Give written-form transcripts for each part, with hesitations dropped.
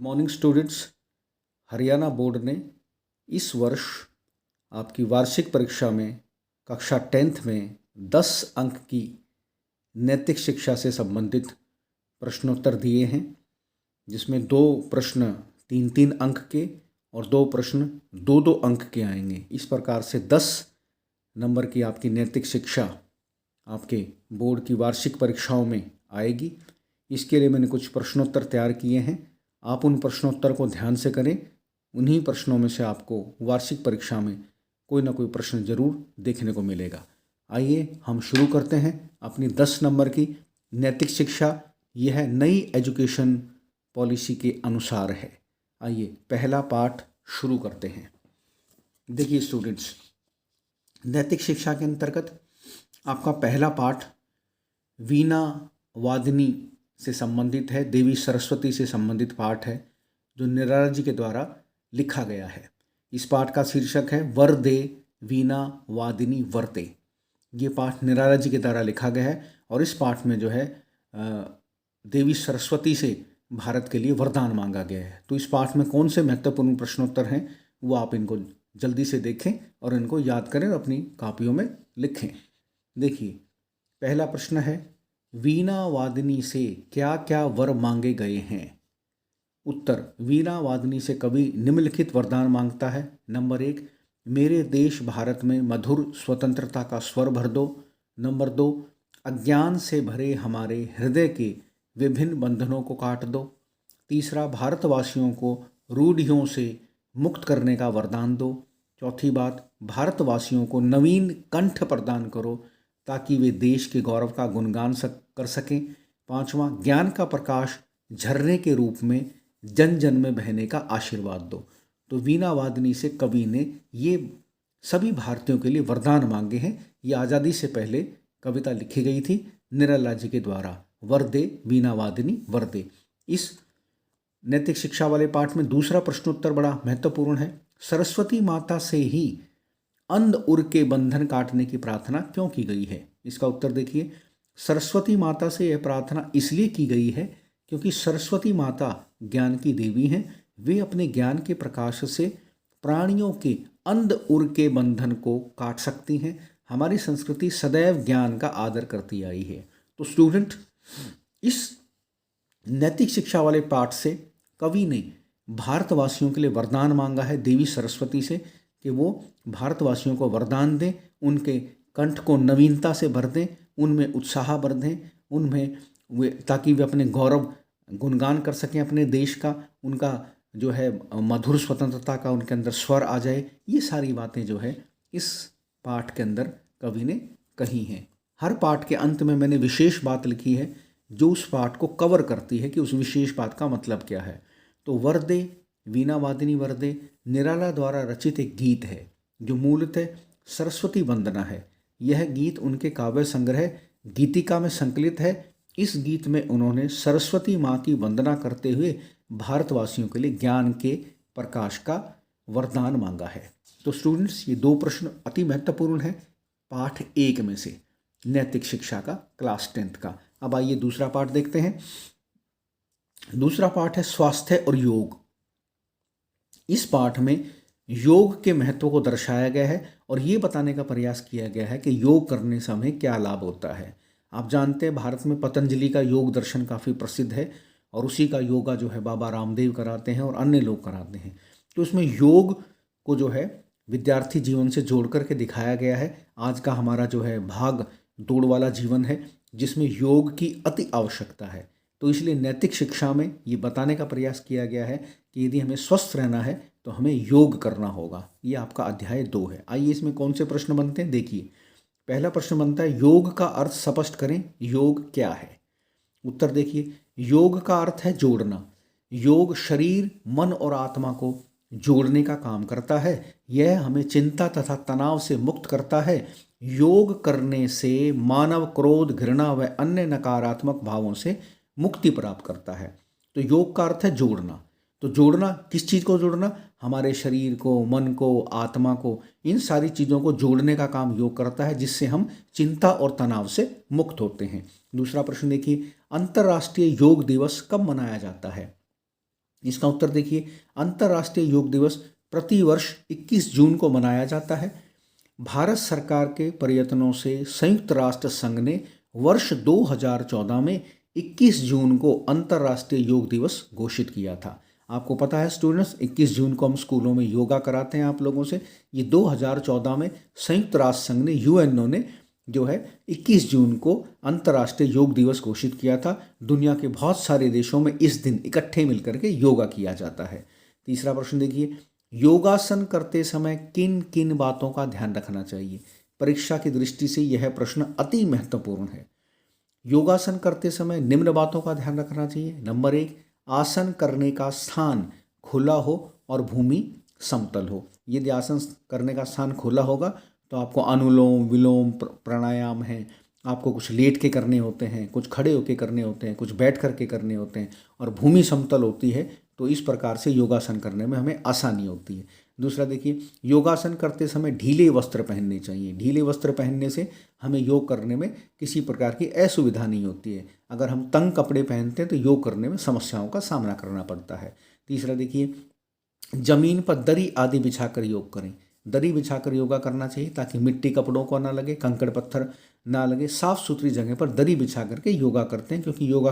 Morning students, Haryana board ने इस वर्ष आपकी वार्षिक परीक्षा में कक्षा 10th में 10 अंक की नैतिक शिक्षा से संबंधित प्रश्नोत्तर दिए हैं, जिसमें 2 प्रश्न 3-3 अंक के और 2 प्रश्न 2-2 अंक के आएंगे। इस प्रकार से 10 नंबर की आपकी नैतिक शिक्षा आपके बोर्ड की वार्षिक परीक्षाओं में आएगी। इसके लिए मैंने कुछ प्रश्नोत्तर तैयार किए हैं। आप उन प्रश्नोत्तर को ध्यान से करें। उन्हीं प्रश्नों में से आपको वार्षिक परीक्षा में कोई ना कोई प्रश्न जरूर देखने को मिलेगा। आइए हम शुरू करते हैं अपनी 10 नंबर की नैतिक शिक्षा। यह नई एजुकेशन पॉलिसी के अनुसार है। आइए पहला पाठ शुरू करते हैं। देखिए स्टूडेंट्स, नैतिक शिक्षा के अंतर्गत आपका पहला पाठ वीणा वादनी से संबंधित है। देवी सरस्वती से संबंधित पाठ है जो निराला जी के द्वारा लिखा गया है। इस पाठ का शीर्षक है वरदे वीणा वादिनी वर्ते। ये पाठ निराला जी के द्वारा लिखा गया है और इस पाठ में जो है देवी सरस्वती से भारत के लिए वरदान मांगा गया है। तो इस पाठ में कौन से महत्वपूर्ण प्रश्नोत्तर हैं वो आप इनको जल्दी से देखें और इनको याद करें और अपनी कापियों में लिखें। देखिए पहला प्रश्न है, वीणा वादिनी से क्या क्या वर मांगे गए हैं? उत्तर, वीणा वादिनी से कवि निम्नलिखित वरदान मांगता है। नंबर 1, मेरे देश भारत में मधुर स्वतंत्रता का स्वर भर दो। नंबर 2, अज्ञान से भरे हमारे हृदय के विभिन्न बंधनों को काट दो। तीसरा, भारतवासियों को रूढ़ियों से मुक्त करने का वरदान दो। चौथी बात, भारतवासियों को नवीन कंठ प्रदान करो ताकि वे देश के गौरव का गुणगान कर सकें। पांचवा, ज्ञान का प्रकाश झरने के रूप में जन जन में बहने का आशीर्वाद दो। तो वीणा वादिनी से कवि ने ये सभी भारतीयों के लिए वरदान मांगे हैं। ये आज़ादी से पहले कविता लिखी गई थी निराला जी के द्वारा, वरदे वीणा वादिनी वर्दे। इस नैतिक शिक्षा वाले पाठ में दूसरा प्रश्नोत्तर बड़ा महत्वपूर्ण है। सरस्वती माता से ही अंध उर के बंधन काटने की प्रार्थना क्यों की गई है? इसका उत्तर देखिए, सरस्वती माता से यह प्रार्थना इसलिए की गई है क्योंकि सरस्वती माता ज्ञान की देवी हैं। वे अपने ज्ञान के प्रकाश से प्राणियों के अंध उर के बंधन को काट सकती हैं। हमारी संस्कृति सदैव ज्ञान का आदर करती आई है। तो स्टूडेंट, इस नैतिक शिक्षा वाले पाठ से कवि ने भारतवासियों के लिए वरदान मांगा है देवी सरस्वती से कि वो भारतवासियों को वरदान दें, उनके कंठ को नवीनता से भर दें, उनमें उत्साह भर दें, उनमें वे ताकि वे अपने गौरव गुणगान कर सकें अपने देश का, उनका जो है मधुर स्वतंत्रता का उनके अंदर स्वर आ जाए। ये सारी बातें जो है इस पाठ के अंदर कवि ने कही हैं। हर पाठ के अंत में मैंने विशेष बात लिखी है जो उस पाठ को कवर करती है कि उस विशेष बात का मतलब क्या है। तो वर्दे वीणा वादिनी वर्दे निराला द्वारा रचित एक गीत है जो मूलतः सरस्वती वंदना है। यह गीत उनके काव्य संग्रह गीतिका में संकलित है। इस गीत में उन्होंने सरस्वती माँ की वंदना करते हुए भारतवासियों के लिए ज्ञान के प्रकाश का वरदान मांगा है। तो स्टूडेंट्स, ये 2 प्रश्न अति महत्वपूर्ण है पाठ 1 में से, नैतिक शिक्षा का, क्लास 10th का। अब आइए दूसरा पाठ देखते हैं। दूसरा पाठ है स्वास्थ्य और योग। इस पाठ में योग के महत्व को दर्शाया गया है और ये बताने का प्रयास किया गया है कि योग करने से हमें क्या लाभ होता है। आप जानते हैं भारत में पतंजलि का योग दर्शन काफ़ी प्रसिद्ध है और उसी का योगा जो है बाबा रामदेव कराते हैं और अन्य लोग कराते हैं। तो इसमें योग को जो है विद्यार्थी जीवन से जोड़ करके दिखाया गया है। आज का हमारा जो है भाग दौड़ वाला जीवन है जिसमें योग की अति आवश्यकता है। तो इसलिए नैतिक शिक्षा में ये बताने का प्रयास किया गया है कि यदि हमें स्वस्थ रहना है तो हमें योग करना होगा। ये आपका अध्याय 2 है। आइए इसमें कौन से प्रश्न बनते हैं देखिए। पहला प्रश्न बनता है, योग का अर्थ स्पष्ट करें, योग क्या है? उत्तर देखिए, योग का अर्थ है जोड़ना। योग शरीर, मन और आत्मा को जोड़ने का काम करता है। यह हमें चिंता तथा तनाव से मुक्त करता है। योग करने से मानव क्रोध, घृणा व अन्य नकारात्मक भावों से मुक्ति प्राप्त करता है। तो योग का अर्थ है जोड़ना। तो जोड़ना, किस चीज़ को जोड़ना? हमारे शरीर को, मन को, आत्मा को, इन सारी चीज़ों को जोड़ने का काम योग करता है, जिससे हम चिंता और तनाव से मुक्त होते हैं। दूसरा प्रश्न देखिए, अंतर्राष्ट्रीय योग दिवस कब मनाया जाता है? इसका उत्तर देखिए, अंतर्राष्ट्रीय योग दिवस प्रतिवर्ष 21 जून को मनाया जाता है। भारत सरकार के प्रयत्नों से संयुक्त राष्ट्र संघ ने वर्ष 2014 में 21 जून को अंतर्राष्ट्रीय योग दिवस घोषित किया था। आपको पता है स्टूडेंट्स, 21 जून को हम स्कूलों में योगा कराते हैं आप लोगों से। ये 2014 में संयुक्त राष्ट्र संघ ने, यूएनओ ने जो है 21 जून को अंतर्राष्ट्रीय योग दिवस घोषित किया था। दुनिया के बहुत सारे देशों में इस दिन इकट्ठे मिलकर के योगा किया जाता है। तीसरा प्रश्न देखिए, योगासन करते समय किन किन बातों का ध्यान रखना चाहिए? परीक्षा की दृष्टि से यह प्रश्न अति महत्वपूर्ण है। योगासन करते समय निम्न बातों का ध्यान रखना चाहिए। नंबर 1, आसन करने का स्थान खुला हो और भूमि समतल हो। यदि आसन करने का स्थान खुला होगा तो आपको अनुलोम विलोम प्राणायाम है, आपको कुछ लेट के करने होते हैं, कुछ खड़े होके करने होते हैं, कुछ बैठ करके करने होते हैं, और भूमि समतल होती है तो इस प्रकार से योगासन करने में हमें आसानी होती है। दूसरा देखिए, योगासन करते समय ढीले वस्त्र पहनने चाहिए। ढीले वस्त्र पहनने से हमें योग करने में किसी प्रकार की असुविधा नहीं होती है। अगर हम तंग कपड़े पहनते हैं तो योग करने में समस्याओं का सामना करना पड़ता है। तीसरा देखिए, जमीन पर दरी आदि बिछाकर योग करें। दरी बिछाकर योगा करना चाहिए ताकि मिट्टी कपड़ों को ना लगे, कंकड़ पत्थर ना लगे। साफ सुथरी जगह पर दरी बिछा करके योगा करते हैं, क्योंकि योगा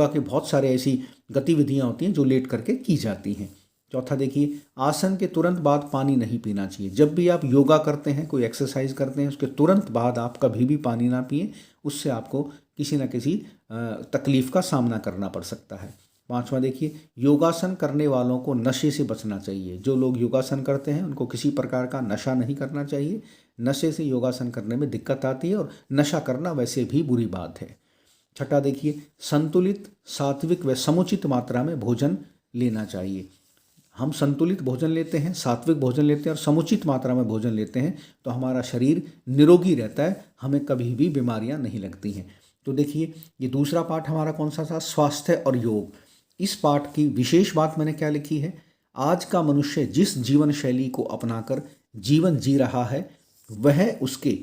के बहुत सारे ऐसी गतिविधियां होती हैं जो लेट करके की जाती हैं। चौथा देखिए, आसन के तुरंत बाद पानी नहीं पीना चाहिए। जब भी आप योगा करते हैं, कोई एक्सरसाइज करते हैं, उसके तुरंत बाद आप कभी भी पानी ना पिए, उससे आपको किसी न किसी तकलीफ का सामना करना पड़ सकता है। पांचवा देखिए, योगासन करने वालों को नशे से बचना चाहिए। जो लोग योगासन करते हैं उनको किसी प्रकार का नशा नहीं करना चाहिए। नशे से योगासन करने में दिक्कत आती है और नशा करना वैसे भी बुरी बात है। छठा देखिए, संतुलित, सात्विक व समुचित मात्रा में भोजन लेना चाहिए। हम संतुलित भोजन लेते हैं, सात्विक भोजन लेते हैं और समुचित मात्रा में भोजन लेते हैं तो हमारा शरीर निरोगी रहता है, हमें कभी भी बीमारियां नहीं लगती हैं। तो देखिए, ये दूसरा पाठ हमारा कौन सा था? स्वास्थ्य और योग। इस पाठ की विशेष बात मैंने क्या लिखी है? आज का मनुष्य जिस जीवन शैली को अपनाकर जीवन जी रहा है वह उसके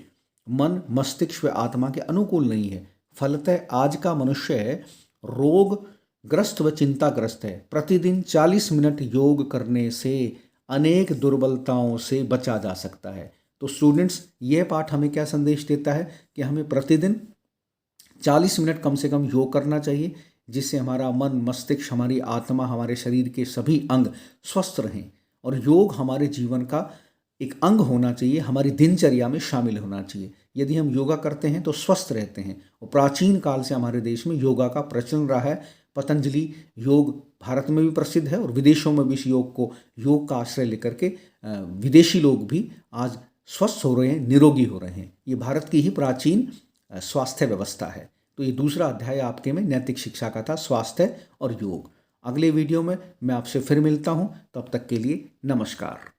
मन, मस्तिष्क व आत्मा के अनुकूल नहीं है। फलतः आज का मनुष्य रोग ग्रस्त व चिंताग्रस्त है। प्रतिदिन 40 मिनट योग करने से अनेक दुर्बलताओं से बचा जा सकता है। तो स्टूडेंट्स, यह पाठ हमें क्या संदेश देता है कि हमें प्रतिदिन 40 मिनट कम से कम योग करना चाहिए, जिससे हमारा मन, मस्तिष्क, हमारी आत्मा, हमारे शरीर के सभी अंग स्वस्थ रहें। और योग हमारे जीवन का एक अंग होना चाहिए, हमारी दिनचर्या में शामिल होना चाहिए। यदि हम योगा करते हैं तो स्वस्थ रहते हैं। और प्राचीन काल से हमारे देश में योगा का प्रचलन रहा है। पतंजलि योग भारत में भी प्रसिद्ध है और विदेशों में भी इस योग का आश्रय लेकर के विदेशी लोग भी आज स्वस्थ हो रहे हैं, निरोगी हो रहे हैं। ये भारत की ही प्राचीन स्वास्थ्य व्यवस्था है। तो ये दूसरा अध्याय आपके में नैतिक शिक्षा का था, स्वास्थ्य और योग। अगले वीडियो में मैं आपसे फिर मिलता हूँ, तब तक के लिए नमस्कार।